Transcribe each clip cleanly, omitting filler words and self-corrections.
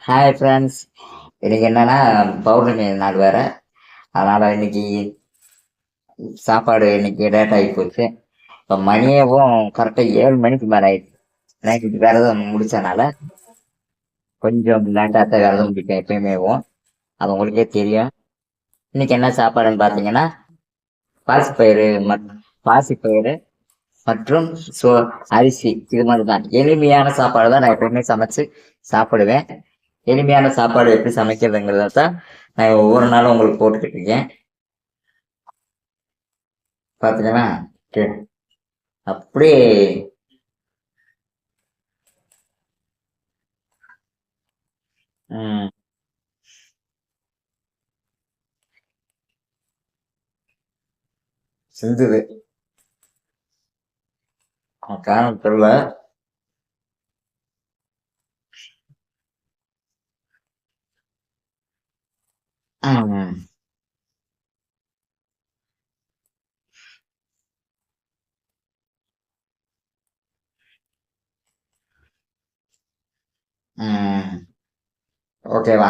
Hi friends. இன்னைக்கு என்னன்னா பௌர்ணமி நாள் வேற. அதனால இன்னைக்கு சாப்பாடு இன்னைக்கு லேட் ஆகி போச்சு. இப்போ மணியவும் கரெக்டாக 7 மணிக்கு மேலே ஆயிடுச்சு. நைட்டு விரதம் முடிச்சனால கொஞ்சம் லேட்டாக தான் விரதம் முடிப்பேன் எப்பயுமேவும். அது உங்களுக்கே தெரியும். இன்னைக்கு என்ன சாப்பாடுன்னு பார்த்தீங்கன்னா பாசிப்பயிறு பாசிப்பயிறு மற்றும் சோ அரிசி, இது மாதிரி தான் எளிமையான சாப்பாடு தான் நான் எப்பயுமே சமைச்சு சாப்பிடுவேன். எளிமையான சாப்பாடு எப்படி சமைக்கிறதுங்கிறத தான் நான் ஒவ்வொரு நாளும் உங்களுக்கு போட்டுக்கிட்டு இருக்கேன். பார்த்தீங்கன்னா அப்படியே ம், செஞ்சது காரணம் தெரியல. ம், ம், ஓகேவா?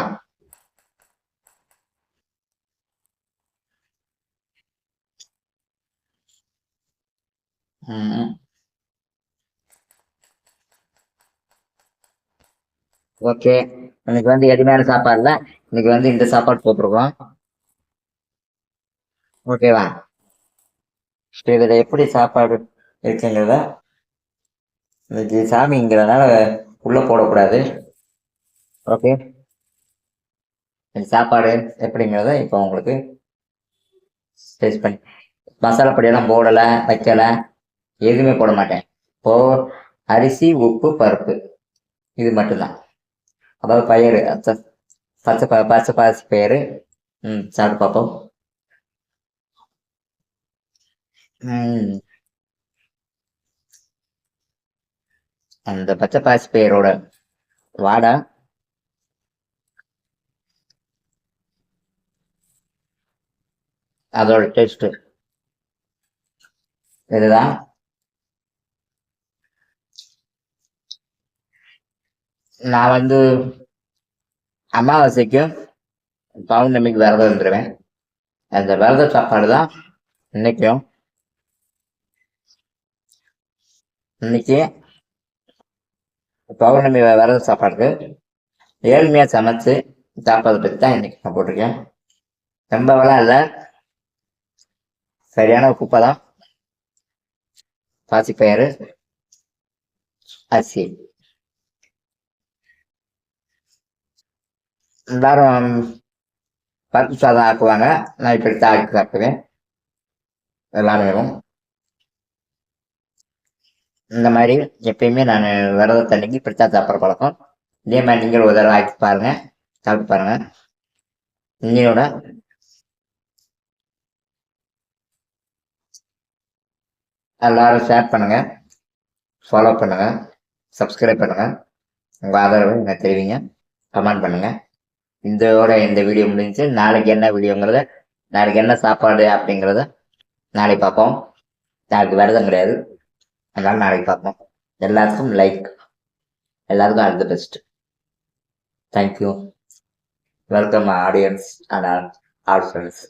ம், ஓகே. இன்னைக்கு வந்து எளிமையான சாப்பாடுல இன்னைக்கு வந்து இந்த சாப்பாடு போட்டிருக்கோம். ஓகேவா? இப்போ இதில் எப்படி சாப்பாடு இருக்குங்கிறத இன்னைக்கு சாமிங்கிறதுனால உள்ள போடக்கூடாது. ஓகே. இந்த சாப்பாடு எப்படிங்கிறத இப்போ உங்களுக்கு டேஸ்ட் பண்ணி மசாலா பொடியெல்லாம் போடலை, வைக்கலை, எதுவுமே போட மாட்டேன். இப்போ அரிசி, உப்பு, பருப்பு, இது மட்டும்தான். அதாவது பயிறு பச்சை பாசி பயிறு. சாப்பிட்டு பார்ப்போம். ம், அந்த பச்சை பாசி பயிரோட வாடை, அதோட டேஸ்ட் இதுதான். நான் வந்து அமாவாசைக்கும் பௌர்ணமிக்கு விரதம் இருந்துருவேன். அந்த விரத சாப்பாடு தான் இன்னைக்கும். இன்னைக்கு பௌர்ணமி விரத சாப்பாடுக்கு ஏழ்மையா சமைச்சு சாப்பாடு பற்றி தான் இன்னைக்கு நான் போட்டிருக்கேன். ரொம்பவெல்லாம் இல்லை, சரியான குப்பை தான். பாசிப்பயிறு, அரிசி, எல்லாரும் பருப்பு சாதம் ஆக்குவாங்க. நான் இப்படி தான் ஆக்கி சாப்பிடுவேன். எல்லாரும் இந்த மாதிரி எப்பயுமே நான் விரதத்தன்னைக்கு இப்படித்தான் சாப்பிட்ற பழக்கம். இதே மாதிரி நீங்கள் ஒரு தடவை ஆக்கி பாருங்க, சாப்பிட்டு பாருங்க. இன்னையோட எல்லாரும் ஷேர் பண்ணுங்க, ஃபாலோ பண்ணுங்க, சப்ஸ்கிரைப் பண்ணுங்க. உங்கள் ஆதரவை எனக்கு தெரிவிங்க, கமெண்ட் பண்ணுங்க. இந்த வீடியோ முடிஞ்சு நாளைக்கு என்ன வீடியோங்கிறத, நாளைக்கு என்ன சாப்பாடு அப்படிங்கிறத நாளைக்கு பார்ப்போம். நாளைக்கு விரதம் கிடையாது, அதனால நாளைக்கு பார்ப்போம். எல்லாத்துக்கும் லைக், எல்லாத்துக்கும் all the best. Thank you. Welcome audience and all friends.